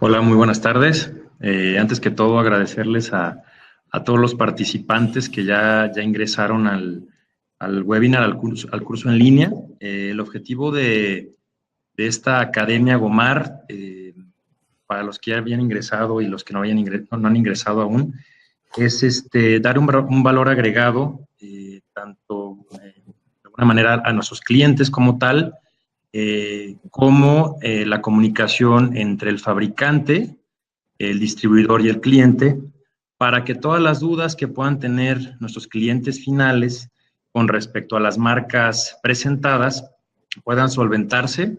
Hola, muy buenas tardes. Antes que todo, agradecerles a todos los participantes que ya ingresaron al webinar, al curso en línea. El objetivo de esta Academia Gomar, para los que ya habían ingresado y los que no han ingresado aún, es dar un valor agregado, tanto de alguna manera a nuestros clientes como tal, como la comunicación entre el fabricante, el distribuidor y el cliente, para que todas las dudas que puedan tener nuestros clientes finales con respecto a las marcas presentadas puedan solventarse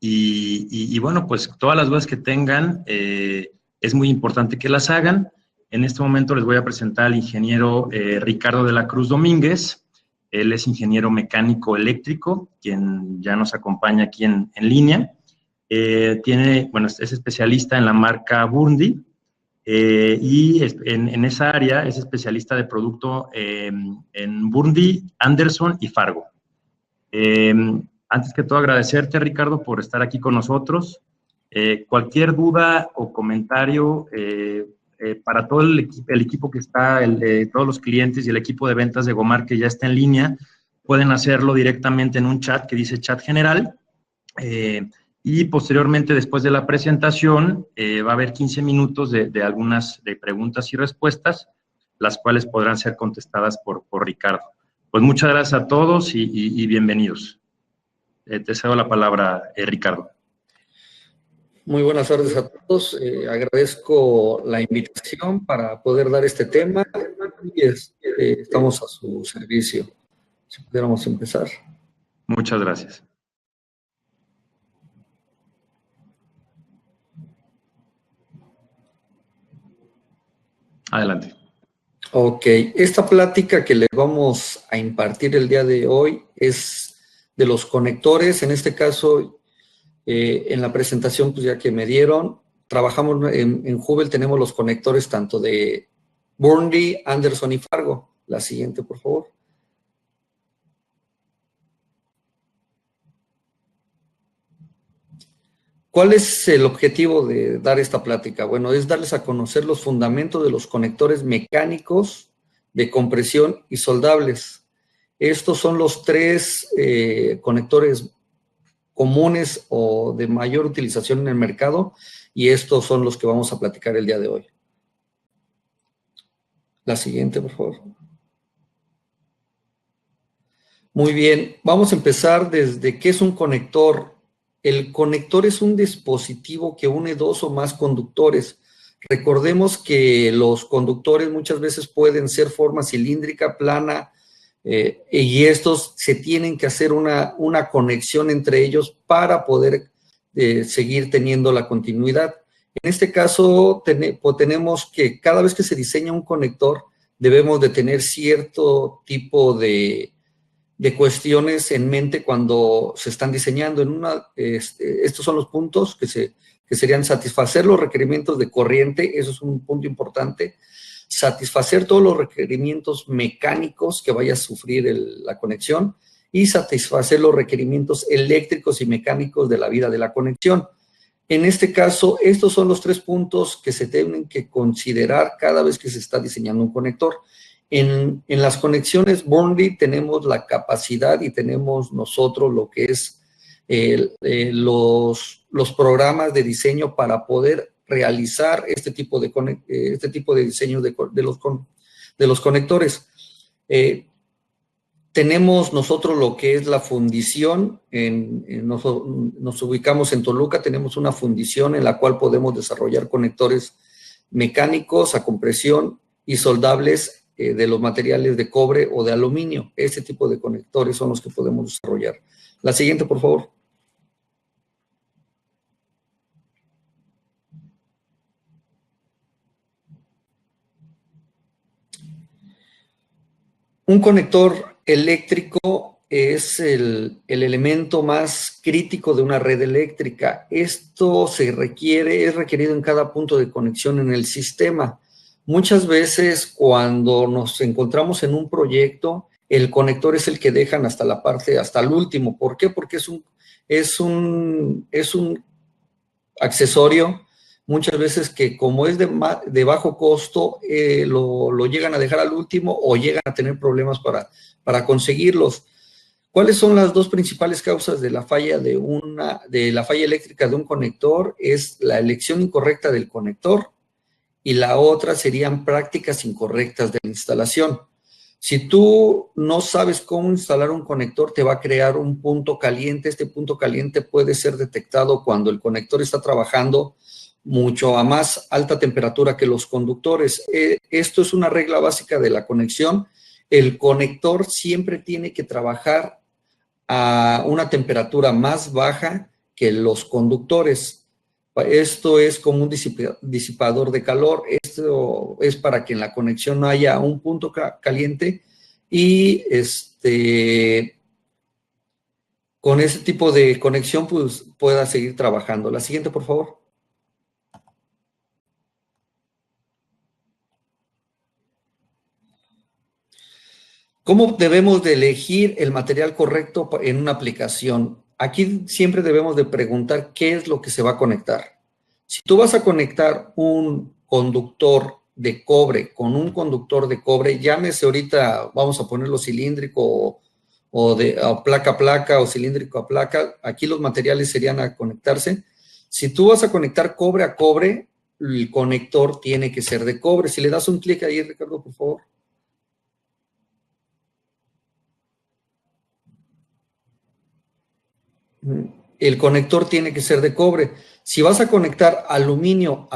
y bueno, pues todas las dudas que tengan, es muy importante que las hagan. En este momento les voy a presentar al ingeniero Ricardo de la Cruz Domínguez. Él es ingeniero mecánico eléctrico, quien ya nos acompaña aquí en línea. Es especialista en la marca Burndi, y en esa área es especialista de producto en Burndi, Anderson y Fargo. Antes que todo, agradecerte, Ricardo, por estar aquí con nosotros. Cualquier duda o comentario para todo el equipo que está, todos los clientes y el equipo de ventas de Gomar que ya está en línea, pueden hacerlo directamente en un chat que dice chat general. Y posteriormente, después de la presentación, va a haber 15 minutos de algunas preguntas y respuestas, las cuales podrán ser contestadas por Ricardo. Pues muchas gracias a todos y bienvenidos. Te cedo la palabra, Ricardo. Muy buenas tardes a todos. Agradezco la invitación para poder dar este tema y estamos a su servicio. Si pudiéramos empezar. Muchas gracias. Adelante. Ok, esta plática que le vamos a impartir el día de hoy es de los conectores. En este caso, en la presentación pues ya que me dieron, trabajamos en Hubble, tenemos los conectores tanto de Burndi, Anderson y Fargo. La siguiente, por favor. ¿Cuál es el objetivo de dar esta plática? Bueno, es darles a conocer los fundamentos de los conectores mecánicos de compresión y soldables. Estos son los tres conectores comunes o de mayor utilización en el mercado y estos son los que vamos a platicar el día de hoy. La siguiente, por favor. Muy bien, vamos a empezar desde qué es un conector. El conector es un dispositivo que une dos o más conductores. Recordemos que los conductores muchas veces pueden ser forma cilíndrica, plana, y estos se tienen que hacer una conexión entre ellos para poder seguir teniendo la continuidad. En este caso, tenemos que cada vez que se diseña un conector, debemos de tener cierto tipo de cuestiones en mente cuando se están diseñando. Estos son los puntos que serían satisfacer los requerimientos de corriente, eso es un punto importante, satisfacer todos los requerimientos mecánicos que vaya a sufrir la conexión y satisfacer los requerimientos eléctricos y mecánicos de la vida de la conexión. En este caso, estos son los tres puntos que se tienen que considerar cada vez que se está diseñando un conector. En las conexiones Burndi tenemos la capacidad y tenemos nosotros lo que es los programas de diseño para poder realizar este tipo de diseño de los conectores. Tenemos nosotros lo que es la fundición, nos ubicamos en Toluca, tenemos una fundición en la cual podemos desarrollar conectores mecánicos a compresión y soldables de los materiales de cobre o de aluminio. Este tipo de conectores son los que podemos desarrollar. La siguiente, por favor. Un conector eléctrico es el elemento más crítico de una red eléctrica. Esto es requerido en cada punto de conexión en el sistema. Muchas veces cuando nos encontramos en un proyecto, el conector es el que dejan hasta el último. ¿Por qué? Porque es un accesorio muchas veces que como es de bajo costo, lo llegan a dejar al último o llegan a tener problemas para conseguirlos. ¿Cuáles son las dos principales causas de la falla de la falla eléctrica de un conector? Es la elección incorrecta del conector y la otra serían prácticas incorrectas de la instalación. Si tú no sabes cómo instalar un conector, te va a crear un punto caliente. Este punto caliente puede ser detectado cuando el conector está trabajando mucho a más alta temperatura que los conductores. Esto es una regla básica de la conexión. El conector siempre tiene que trabajar a una temperatura más baja que los conductores. Esto es como un disipador de calor. Esto es para que en la conexión no haya un punto caliente y con ese tipo de conexión pues pueda seguir trabajando. La siguiente, por favor. ¿Cómo debemos de elegir el material correcto en una aplicación? Aquí siempre debemos de preguntar qué es lo que se va a conectar. Si tú vas a conectar un conductor de cobre con un conductor de cobre, llámese ahorita, vamos a ponerlo cilíndrico o placa a placa o cilíndrico a placa, aquí los materiales serían a conectarse. Si tú vas a conectar cobre a cobre, el conector tiene que ser de cobre. Si le das un clic ahí, Ricardo, por favor. El conector tiene que ser de cobre. Si vas a conectar aluminio,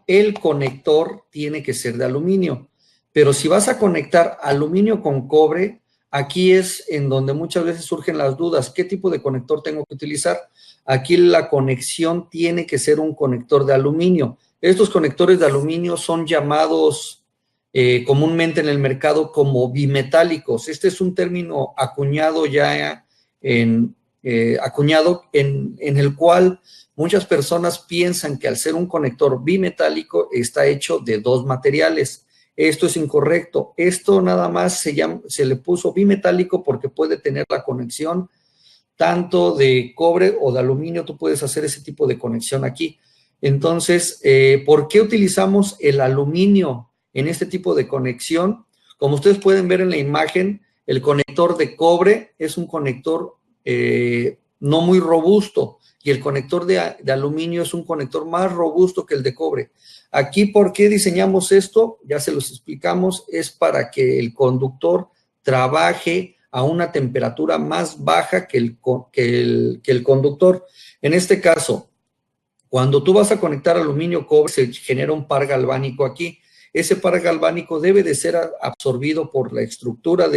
el conector tiene que ser de aluminio. Pero si vas a conectar aluminio con cobre, aquí es en donde muchas veces surgen las dudas. ¿Qué tipo de conector tengo que utilizar? Aquí la conexión tiene que ser un conector de aluminio. Estos conectores de aluminio son llamados comúnmente en el mercado como bimetálicos. Este es un término acuñado ya en el cual muchas personas piensan que al ser un conector bimetálico está hecho de dos materiales. Esto es incorrecto. Esto nada más se le puso bimetálico porque puede tener la conexión tanto de cobre o de aluminio. Tú puedes hacer ese tipo de conexión aquí. Entonces, ¿por qué utilizamos el aluminio en este tipo de conexión? Como ustedes pueden ver en la imagen, el conector de cobre es un conector no muy robusto y el conector de aluminio es un conector más robusto que el de cobre. Aquí, ¿por qué diseñamos esto? Ya se los explicamos, es para que el conductor trabaje a una temperatura más baja que el conductor. En este caso, cuando tú vas a conectar aluminio-cobre, se genera un par galvánico aquí. Ese par galvánico debe de ser absorbido por la estructura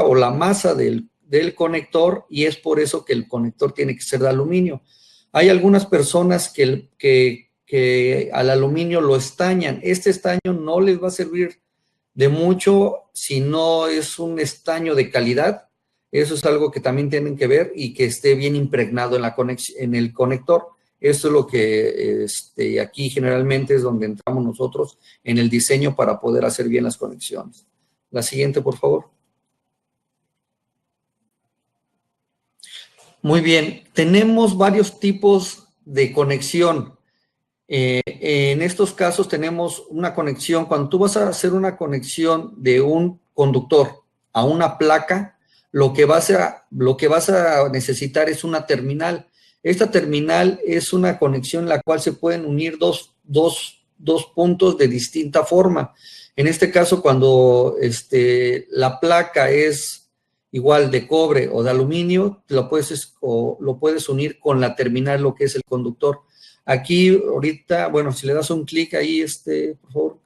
o la masa del conector, y es por eso que el conector tiene que ser de aluminio. Hay algunas personas que al aluminio lo estañan. Este estaño no les va a servir de mucho si no es un estaño de calidad. Eso es algo que también tienen que ver y que esté bien impregnado en el conector. Esto es lo que aquí generalmente es donde entramos nosotros en el diseño para poder hacer bien las conexiones. La siguiente, por favor. Muy bien, tenemos varios tipos de conexión. En estos casos tenemos una conexión. Cuando tú vas a hacer una conexión de un conductor a una placa, lo que vas a necesitar es una terminal. Esta terminal es una conexión en la cual se pueden unir dos puntos de distinta forma. En este caso, cuando la placa es igual de cobre o de aluminio, lo puedes unir con la terminal, lo que es el conductor. Aquí ahorita, bueno, si le das un clic ahí, por favor,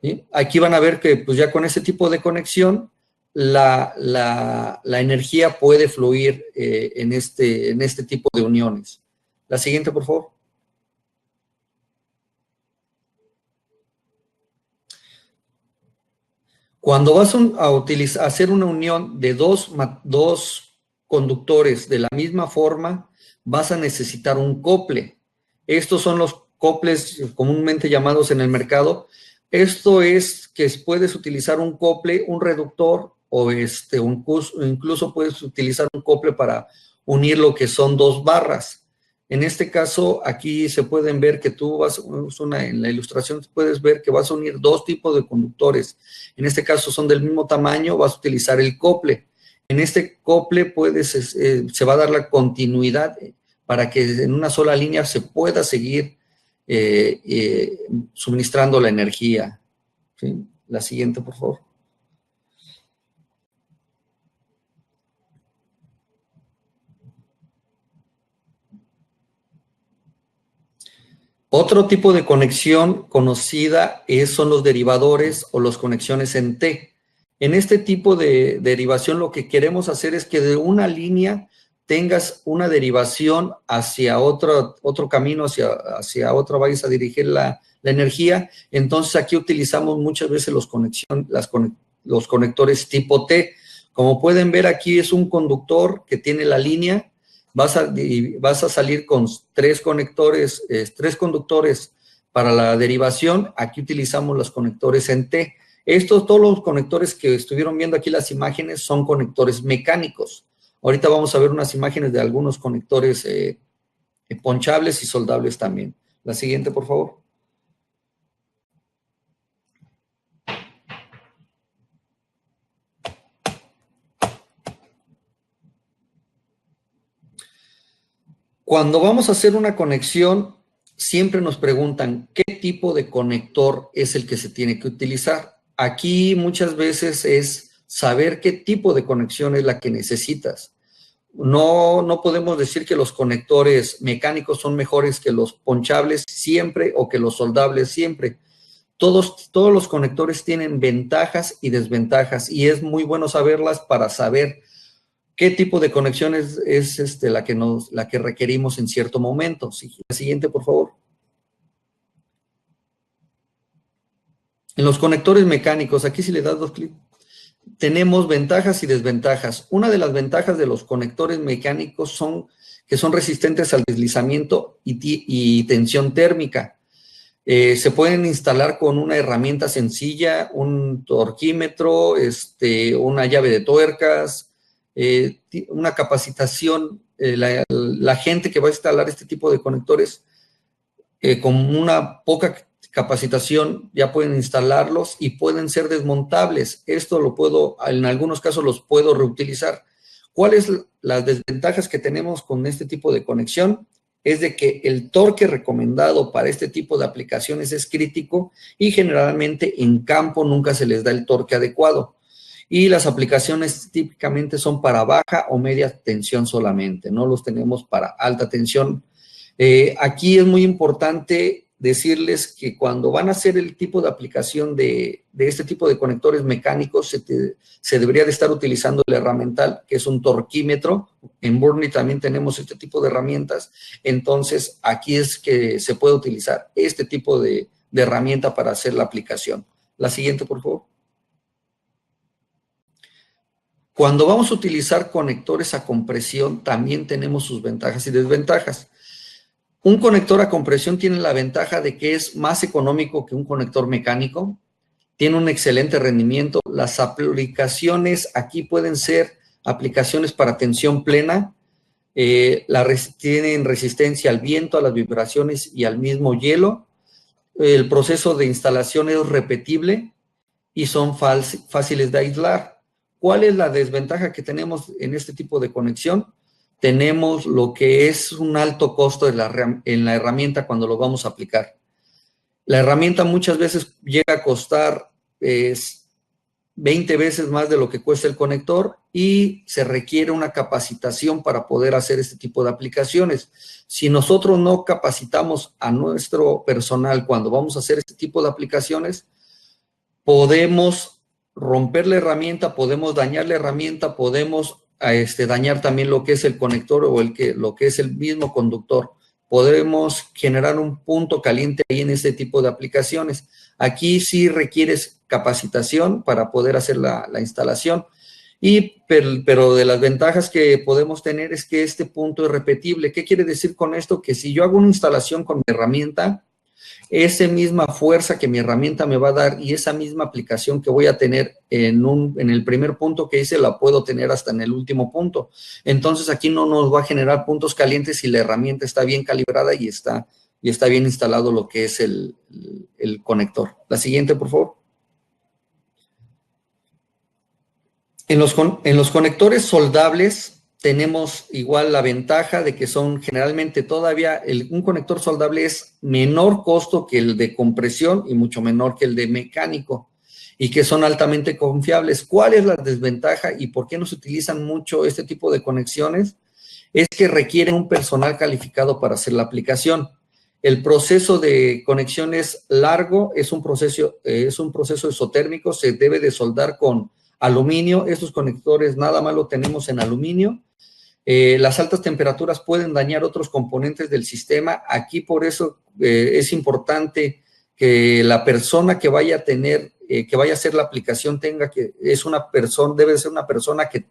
¿sí? Aquí van a ver que pues ya con este tipo de conexión, la energía puede fluir en este tipo de uniones. La siguiente, por favor. Cuando vas a hacer una unión de dos conductores de la misma forma, vas a necesitar un cople. Estos son los coples comúnmente llamados en el mercado. Esto es que puedes utilizar un cople, un reductor, o incluso puedes utilizar un cople para unir lo que son dos barras. En este caso, aquí se pueden ver que en la ilustración puedes ver que vas a unir dos tipos de conductores. En este caso son del mismo tamaño, vas a utilizar el cople. En este cople se va a dar la continuidad para que en una sola línea se pueda seguir suministrando la energía. ¿Sí? La siguiente, por favor. Otro tipo de conexión conocida son los derivadores o las conexiones en T. En este tipo de derivación lo que queremos hacer es que de una línea tengas una derivación hacia otro camino, hacia otra, vayas a dirigir la energía. Entonces aquí utilizamos muchas veces los conectores tipo T. Como pueden ver, aquí es un conductor que tiene la línea. Vas a salir con tres conductores para la derivación. Aquí utilizamos los conectores en T. Todos los conectores que estuvieron viendo aquí las imágenes son conectores mecánicos. Ahorita vamos a ver unas imágenes de algunos conectores ponchables y soldables también. La siguiente, por favor. Cuando vamos a hacer una conexión, siempre nos preguntan qué tipo de conector es el que se tiene que utilizar. Aquí muchas veces es saber qué tipo de conexión es la que necesitas. No podemos decir que los conectores mecánicos son mejores que los ponchables siempre o que los soldables siempre. Todos los conectores tienen ventajas y desventajas y es muy bueno saberlas para saber qué tipo de conexión es la que requerimos en cierto momento. Sí, la siguiente, por favor. En los conectores mecánicos, aquí si le das dos clics, tenemos ventajas y desventajas. Una de las ventajas de los conectores mecánicos son que son resistentes al deslizamiento y tensión térmica. Se pueden instalar con una herramienta sencilla, un torquímetro, una llave de tuercas, una capacitación. La gente que va a instalar este tipo de conectores con una poca capacitación ya pueden instalarlos y pueden ser desmontables. Esto en algunos casos los puedo reutilizar. ¿Cuáles las desventajas que tenemos con este tipo de conexión? Es de que el torque recomendado para este tipo de aplicaciones es crítico y generalmente en campo nunca se les da el torque adecuado. Y las aplicaciones típicamente son para baja o media tensión solamente, no los tenemos para alta tensión. Aquí es muy importante decirles que cuando van a hacer el tipo de aplicación de este tipo de conectores mecánicos, se debería de estar utilizando el herramental, que es un torquímetro. En Burney también tenemos este tipo de herramientas. Entonces, aquí es que se puede utilizar este tipo de herramienta para hacer la aplicación. La siguiente, por favor. Cuando vamos a utilizar conectores a compresión, también tenemos sus ventajas y desventajas. Un conector a compresión tiene la ventaja de que es más económico que un conector mecánico, tiene un excelente rendimiento. Las aplicaciones aquí pueden ser aplicaciones para tensión plena, tienen resistencia al viento, a las vibraciones y al mismo hielo. El proceso de instalación es repetible y son fáciles de aislar. ¿Cuál es la desventaja que tenemos en este tipo de conexión? Tenemos lo que es un alto costo en la herramienta cuando lo vamos a aplicar. La herramienta muchas veces llega a costar 20 veces más de lo que cuesta el conector y se requiere una capacitación para poder hacer este tipo de aplicaciones. Si nosotros no capacitamos a nuestro personal cuando vamos a hacer este tipo de aplicaciones, podemos romper la herramienta, podemos dañar la herramienta, podemos dañar también lo que es el conector o lo que es el mismo conductor. Podemos generar un punto caliente ahí en este tipo de aplicaciones. Aquí sí requieres capacitación para poder hacer la instalación. Pero de las ventajas que podemos tener es que este punto es repetible. ¿Qué quiere decir con esto? Que si yo hago una instalación con mi herramienta, Esa misma fuerza que mi herramienta me va a dar y esa misma aplicación que voy a tener en el primer punto que hice, la puedo tener hasta en el último punto. Entonces, aquí no nos va a generar puntos calientes si la herramienta está bien calibrada y está bien instalado lo que es el conector. La siguiente, por favor. En los conectores soldables tenemos igual la ventaja de que son generalmente todavía, un conector soldable es menor costo que el de compresión y mucho menor que el de mecánico y que son altamente confiables. ¿Cuál es la desventaja y por qué no se utilizan mucho este tipo de conexiones? Es que requieren un personal calificado para hacer la aplicación. El proceso de conexión es largo, es un proceso exotérmico, se debe de soldar con aluminio. Estos conectores nada más lo tenemos en aluminio. Las altas temperaturas pueden dañar otros componentes del sistema. Aquí por eso es importante que la persona que vaya a tener, que vaya a hacer la aplicación debe ser una persona que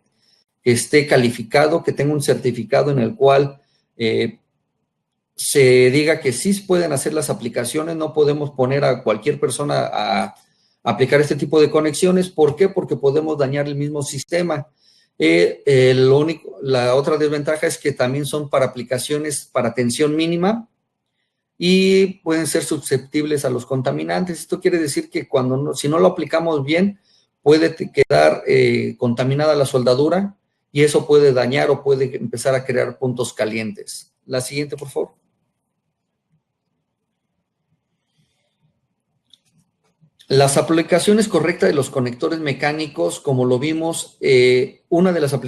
esté calificado, que tenga un certificado en el cual se diga que sí pueden hacer las aplicaciones. No podemos poner a cualquier persona a aplicar este tipo de conexiones. ¿Por qué? Porque podemos dañar el mismo sistema. La otra desventaja es que también son para aplicaciones para tensión mínima y pueden ser susceptibles a los contaminantes. Esto quiere decir que si no lo aplicamos bien, puede quedar contaminada la soldadura y eso puede dañar o puede empezar a crear puntos calientes. La siguiente, por favor. Las aplicaciones correctas de los conectores mecánicos, como lo vimos, una de las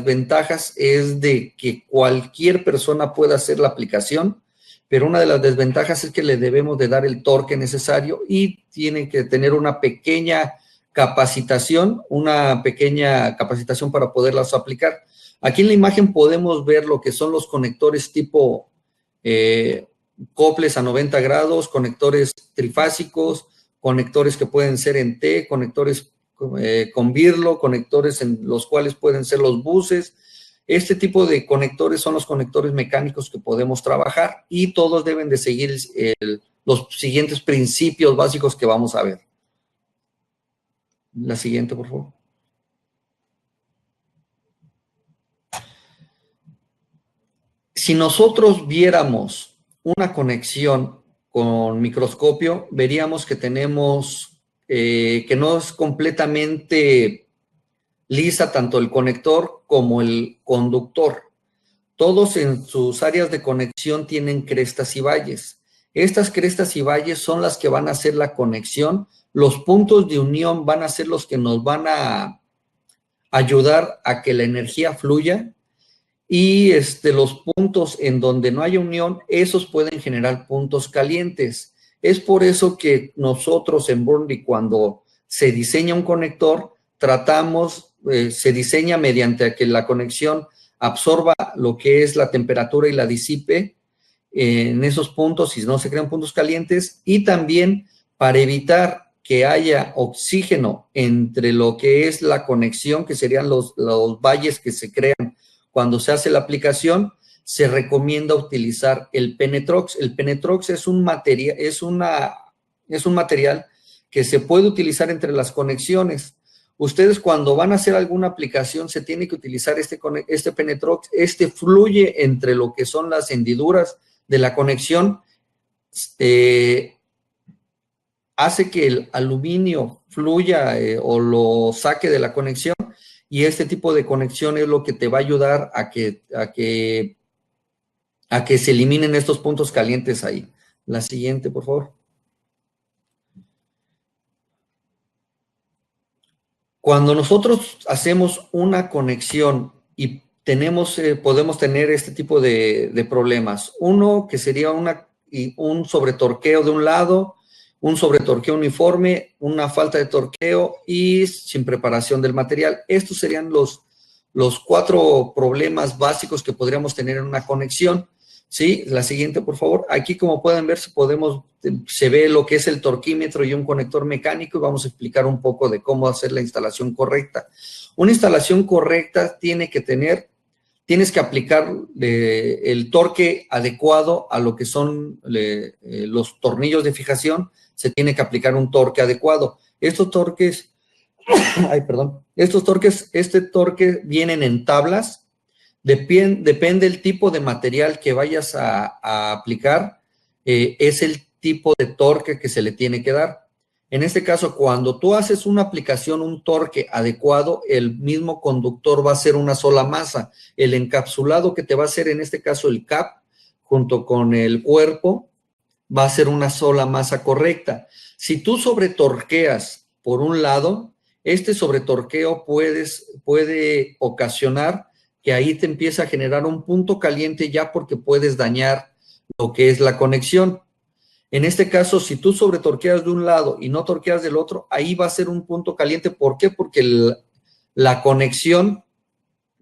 ventajas es de que cualquier persona pueda hacer la aplicación, pero una de las desventajas es que le debemos de dar el torque necesario y tiene que tener una pequeña capacitación para poderlas aplicar. Aquí en la imagen podemos ver lo que son los conectores tipo coples a 90 grados, conectores trifásicos, conectores que pueden ser en T, conectores con birlo, conectores en los cuales pueden ser los buses. Este tipo de conectores son los conectores mecánicos que podemos trabajar y todos deben de seguir los siguientes principios básicos que vamos a ver. La siguiente, por favor. Si nosotros viéramos una conexión con microscopio, veríamos que tenemos que no es completamente lisa tanto el conector como el conductor. Todos en sus áreas de conexión tienen crestas y valles. Estas crestas y valles son las que van a hacer la conexión. Los puntos de unión van a ser los que nos van a ayudar a que la energía fluya. Y los puntos en donde no haya unión, esos pueden generar puntos calientes. Es por eso que nosotros en Burndy, cuando se diseña un conector, se diseña mediante que la conexión absorba lo que es la temperatura y la disipe en esos puntos y no se crean puntos calientes, y también para evitar que haya oxígeno entre lo que es la conexión, que serían los valles que se crean cuando se hace la aplicación, se recomienda utilizar el Penetrox. El Penetrox es un material que se puede utilizar entre las conexiones. Ustedes cuando van a hacer alguna aplicación se tiene que utilizar este Penetrox. Este fluye entre lo que son las hendiduras de la conexión, hace que el aluminio fluya o lo saque de la conexión, y este tipo de conexión es lo que te va a ayudar a que se eliminen estos puntos calientes ahí. La siguiente, por favor. Cuando nosotros hacemos una conexión y podemos tener este tipo de problemas. Uno que sería un sobretorqueo de un lado, un sobretorqueo uniforme, una falta de torqueo y sin preparación del material. Estos serían los 4 problemas básicos que podríamos tener en una conexión. ¿Sí? La siguiente, por favor. Aquí, como pueden ver, se ve lo que es el torquímetro y un conector mecánico, y vamos a explicar un poco de cómo hacer la instalación correcta. Una instalación correcta tiene que tener tienes que aplicar el torque adecuado a lo que son los tornillos de fijación, se tiene que aplicar un torque adecuado. Estos torques, este torque vienen en tablas, depende el tipo de material que vayas a aplicar, es el tipo de torque que se le tiene que dar. En este caso, cuando tú haces una aplicación, un torque adecuado, el mismo conductor va a ser una sola masa. El encapsulado que te va a hacer, en este caso el cap, junto con el cuerpo, va a ser una sola masa correcta. Si tú sobretorqueas por un lado, este sobretorqueo puede ocasionar que ahí te empieza a generar un punto caliente ya porque puedes dañar lo que es la conexión. En este caso, si tú sobretorqueas de un lado y no torqueas del otro, ahí va a ser un punto caliente. ¿Por qué? Porque la conexión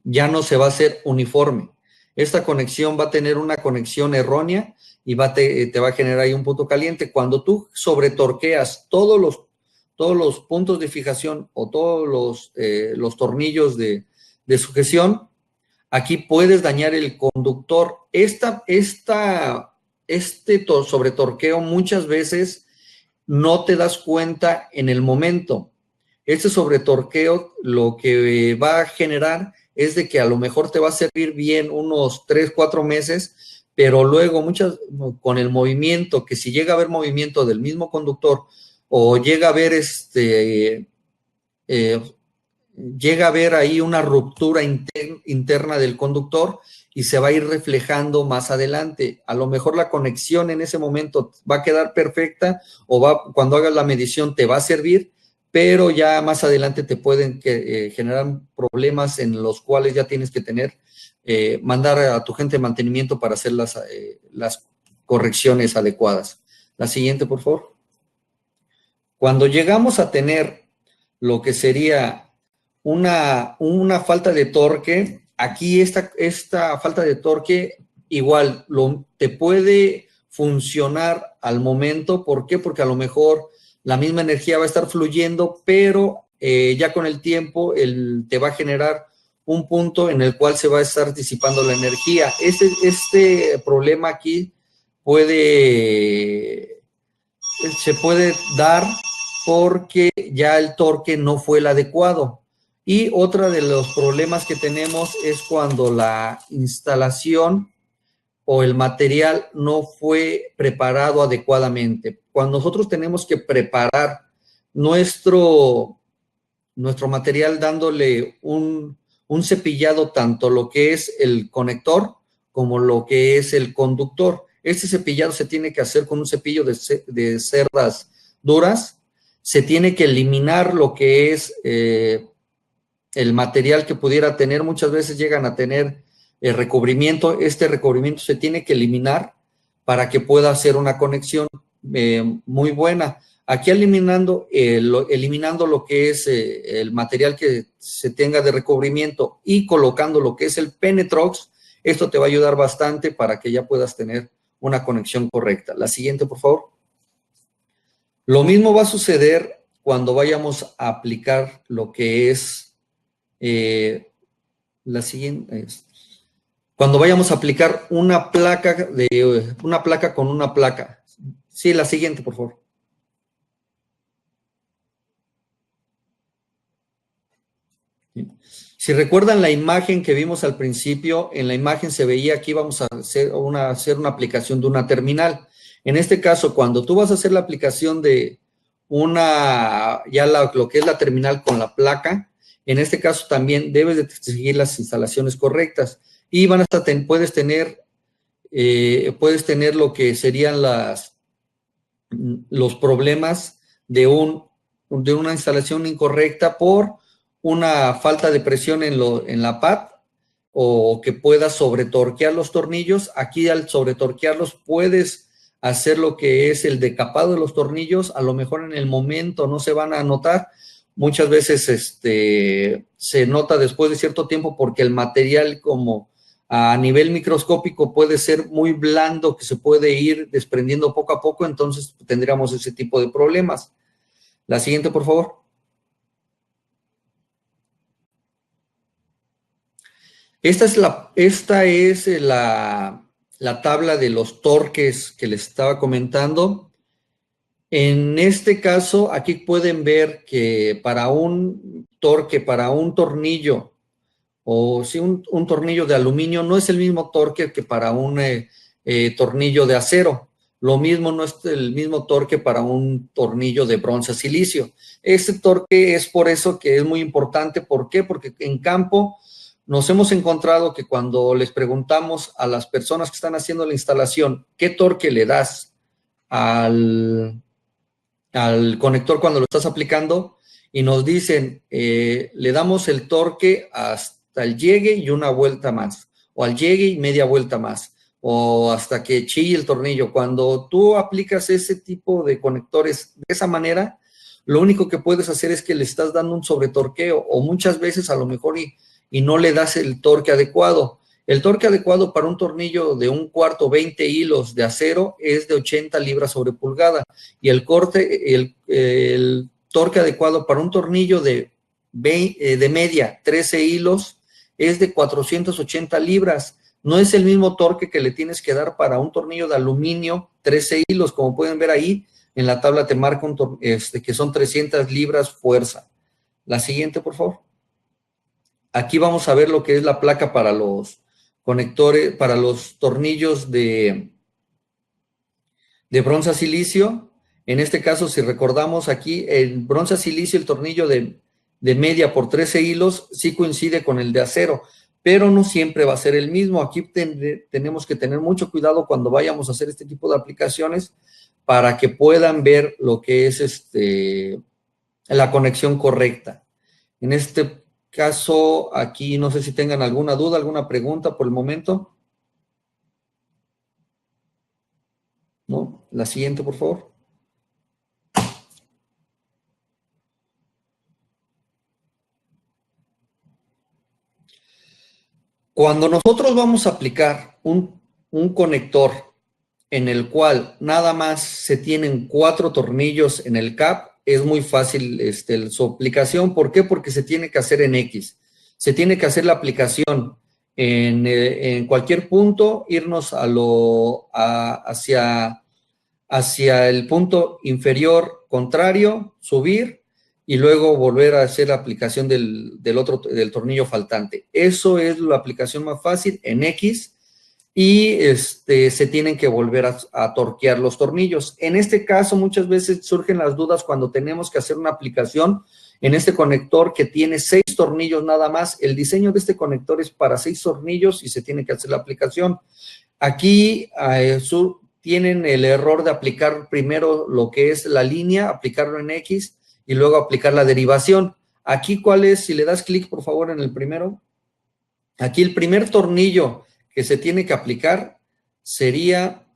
ya no se va a hacer uniforme. Esta conexión va a tener una conexión errónea y te va a generar ahí un punto caliente. Cuando tú sobretorqueas todos los puntos de fijación o todos los tornillos de sujeción, aquí puedes dañar el conductor. Sobretorqueo muchas veces no te das cuenta en el momento. Este sobretorqueo lo que va a generar es de que a lo mejor te va a servir bien unos 3, 4 meses, pero luego con el movimiento, que si llega a haber movimiento del mismo conductor o llega a haber llega a haber ahí una ruptura interna del conductor y se va a ir reflejando más adelante. A lo mejor la conexión en ese momento va a quedar perfecta o cuando hagas la medición te va a servir, pero ya más adelante te pueden generar problemas en los cuales ya tienes que mandar a tu gente de mantenimiento para hacer las correcciones adecuadas. La siguiente, por favor. Cuando llegamos a tener lo que sería una falta de torque, aquí esta falta de torque igual te puede funcionar al momento. ¿Por qué? Porque a lo mejor la misma energía va a estar fluyendo, pero ya con el tiempo te va a generar un punto en el cual se va a estar disipando la energía. Este problema aquí se puede dar porque ya el torque no fue el adecuado. Y otro de los problemas que tenemos es cuando la instalación o el material no fue preparado adecuadamente. Cuando nosotros tenemos que preparar nuestro material dándole un cepillado tanto lo que es el conector como lo que es el conductor. Este cepillado se tiene que hacer con un cepillo de cerdas duras. Se tiene que eliminar lo que es el material que pudiera tener. Muchas veces llegan a tener recubrimiento. Este recubrimiento se tiene que eliminar para que pueda hacer una conexión muy buena. Aquí eliminando lo que es el material que se tenga de recubrimiento y colocando lo que es el Penetrox, esto te va a ayudar bastante para que ya puedas tener una conexión correcta. La siguiente, por favor. Lo mismo va a suceder cuando vayamos a aplicar lo que es la siguiente. Cuando vayamos a aplicar una placa con una placa. Sí, la siguiente, por favor. Si recuerdan la imagen que vimos al principio, en la imagen se veía que íbamos a hacer una aplicación de una terminal. En este caso, cuando tú vas a hacer la aplicación de lo que es la terminal con la placa, en este caso también debes de seguir las instalaciones correctas y puedes tener lo que serían los problemas de una instalación incorrecta por una falta de presión en la pad o que puedas sobretorquear los tornillos. Aquí al sobretorquearlos puedes hacer lo que es el decapado de los tornillos. A lo mejor en el momento no se van a notar. Muchas veces se nota después de cierto tiempo porque el material como a nivel microscópico puede ser muy blando, que se puede ir desprendiendo poco a poco, entonces tendríamos ese tipo de problemas. La siguiente, por favor. Esta es la tabla de los torques que les estaba comentando. En este caso, aquí pueden ver que para un torque, para un tornillo, o si un tornillo de aluminio, no es el mismo torque que para un tornillo de acero. Lo mismo no es el mismo torque para un tornillo de bronce silicio. Este torque es por eso que es muy importante. ¿Por qué? Porque en campo nos hemos encontrado que cuando les preguntamos a las personas que están haciendo la instalación qué torque le das al conector cuando lo estás aplicando, y nos dicen, le damos el torque hasta el llegue y una vuelta más, o al llegue y media vuelta más, o hasta que chille el tornillo. Cuando tú aplicas ese tipo de conectores de esa manera, lo único que puedes hacer es que le estás dando un sobretorqueo, o muchas veces a lo mejor y no le das el torque adecuado. El torque adecuado para un tornillo de 1/4, 20 hilos de acero es de 80 libras sobre pulgada, y el torque adecuado para un tornillo de media, 13 hilos, es de 480 libras. No es el mismo torque que le tienes que dar para un tornillo de aluminio, 13 hilos, como pueden ver ahí, en la tabla te marca que son 300 libras fuerza. La siguiente, por favor. Aquí vamos a ver lo que es la placa para los conectores, para los tornillos de bronce silicio. En este caso, si recordamos aquí, el bronce silicio, el tornillo de media por 13 hilos, sí coincide con el de acero, pero no siempre va a ser el mismo. Aquí tenemos que tener mucho cuidado cuando vayamos a hacer este tipo de aplicaciones para que puedan ver lo que es la conexión correcta. En este caso, aquí no sé si tengan alguna duda, alguna pregunta por el momento. ¿No? La siguiente, por favor. Cuando nosotros vamos a aplicar un conector en el cual nada más se tienen 4 tornillos en el cap, es muy fácil su aplicación. ¿Por qué? Porque se tiene que hacer en X. Se tiene que hacer la aplicación en cualquier punto, irnos hacia el punto inferior contrario, subir, y luego volver a hacer la aplicación del tornillo faltante. Eso es la aplicación más fácil en X, y se tienen que volver a torquear los tornillos. En este caso, muchas veces surgen las dudas cuando tenemos que hacer una aplicación en este conector que tiene 6 tornillos nada más. El diseño de este conector es para 6 tornillos y se tiene que hacer la aplicación. Aquí tienen el error de aplicar primero lo que es la línea, aplicarlo en X y luego aplicar la derivación. Aquí, ¿cuál es? Si le das clic, por favor, en el primero. Aquí el primer tornillo que se tiene que aplicar sería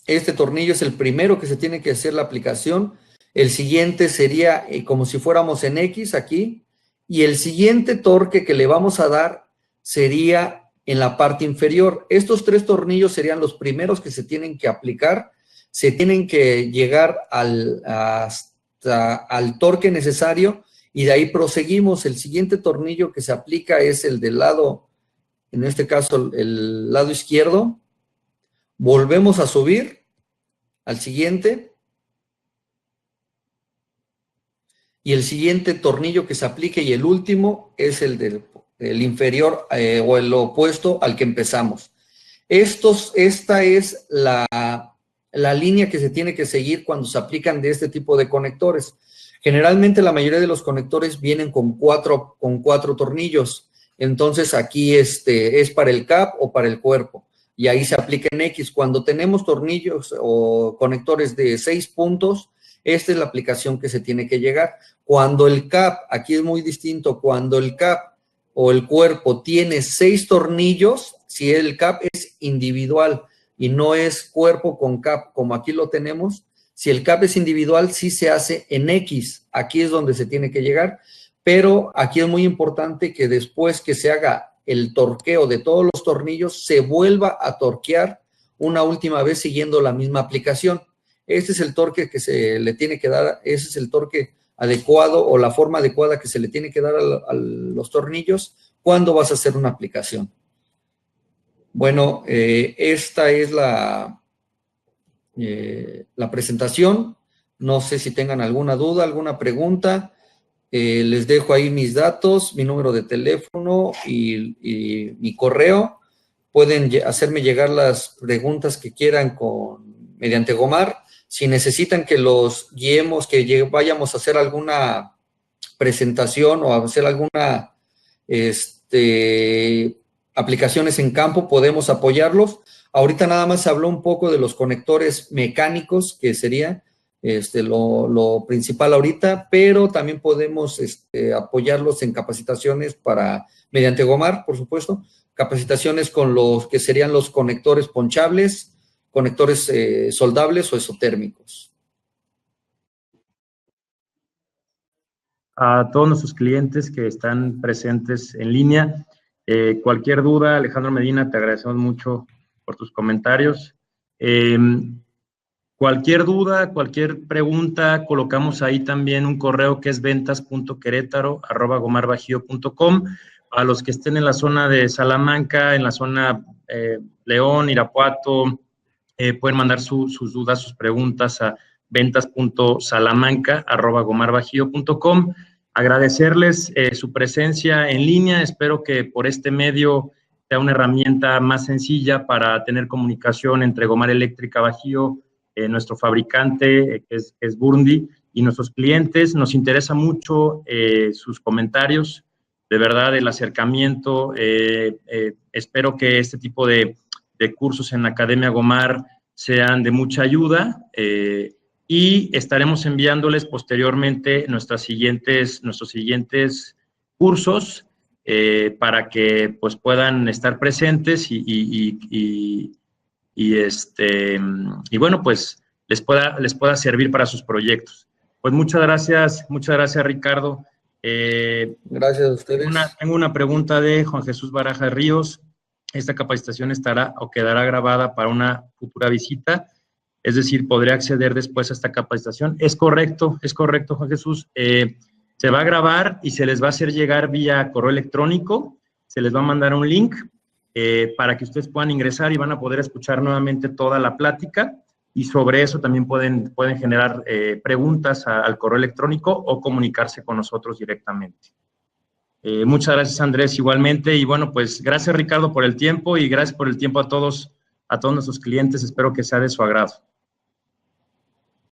este tornillo, es el primero que se tiene que hacer la aplicación. El siguiente sería como si fuéramos en X aquí, y el siguiente torque que le vamos a dar sería en la parte inferior. Estos 3 tornillos serían los primeros que se tienen que aplicar. Se tienen que llegar hasta al torque necesario, y de ahí proseguimos. El siguiente tornillo que se aplica es el del lado, en este caso el lado izquierdo. Volvemos a subir al siguiente, y el siguiente tornillo que se aplique y el último es el del inferior o el opuesto al que empezamos. Esta es la línea que se tiene que seguir cuando se aplican de este tipo de conectores. Generalmente la mayoría de los conectores vienen con cuatro tornillos. Entonces aquí es para el cap o para el cuerpo, y ahí se aplica en X. Cuando tenemos tornillos o conectores de 6 puntos, esta es la aplicación que se tiene que llegar. Cuando el cap, aquí es muy distinto, cuando el cap o el cuerpo tiene 6 tornillos, si el cap es individual y no es cuerpo con cap, como aquí lo tenemos, si el cap es individual, sí se hace en X. Aquí es donde se tiene que llegar, pero aquí es muy importante que después que se haga el torqueo de todos los tornillos, se vuelva a torquear una última vez siguiendo la misma aplicación. Este es el torque que se le tiene que dar, ese es el torque adecuado o la forma adecuada que se le tiene que dar a los tornillos cuando vas a hacer una aplicación. Bueno, esta es la presentación. No sé si tengan alguna duda, alguna pregunta. Les dejo ahí mis datos, mi número de teléfono y mi correo. Pueden hacerme llegar las preguntas que quieran mediante Gomar. Si necesitan que los guiemos, que vayamos a hacer alguna presentación o a hacer alguna aplicaciones en campo, podemos apoyarlos. Ahorita nada más se habló un poco de los conectores mecánicos, que sería lo principal ahorita, pero también podemos apoyarlos en capacitaciones mediante Gomar, por supuesto, capacitaciones con los que serían los conectores ponchables, conectores soldables o esotérmicos. A todos nuestros clientes que están presentes en línea, cualquier duda, Alejandro Medina, te agradecemos mucho por tus comentarios. Cualquier duda, cualquier pregunta, colocamos ahí también un correo que es ventas.querétaro@gomarbajío.com. A los que estén en la zona de Salamanca, en la zona León, Irapuato, pueden mandar sus dudas, sus preguntas a ventas.salamanca@gomarbajío.com. Agradecerles su presencia en línea. Espero que por este medio sea una herramienta más sencilla para tener comunicación entre Gomar Eléctrica Bajío, nuestro fabricante, que es Burndi, y nuestros clientes. Nos interesa mucho sus comentarios, de verdad, el acercamiento. Espero que este tipo de cursos en la Academia Gomar sean de mucha ayuda, y estaremos enviándoles posteriormente nuestros siguientes cursos para que pues puedan estar presentes y bueno, pues les pueda servir para sus proyectos. Pues muchas gracias Ricardo. Gracias a ustedes. Tengo una pregunta de Juan Jesús Baraja Ríos. ¿Esta capacitación estará o quedará grabada para una futura visita? Es decir, ¿podré acceder después a esta capacitación? Es correcto, Juan Jesús. Se va a grabar y se les va a hacer llegar vía correo electrónico. Se les va a mandar un link para que ustedes puedan ingresar y van a poder escuchar nuevamente toda la plática. Y sobre eso también pueden generar preguntas al correo electrónico o comunicarse con nosotros directamente. Muchas gracias, Andrés, igualmente. Y bueno, pues gracias, Ricardo, por el tiempo, y gracias por el tiempo a todos nuestros clientes. Espero que sea de su agrado.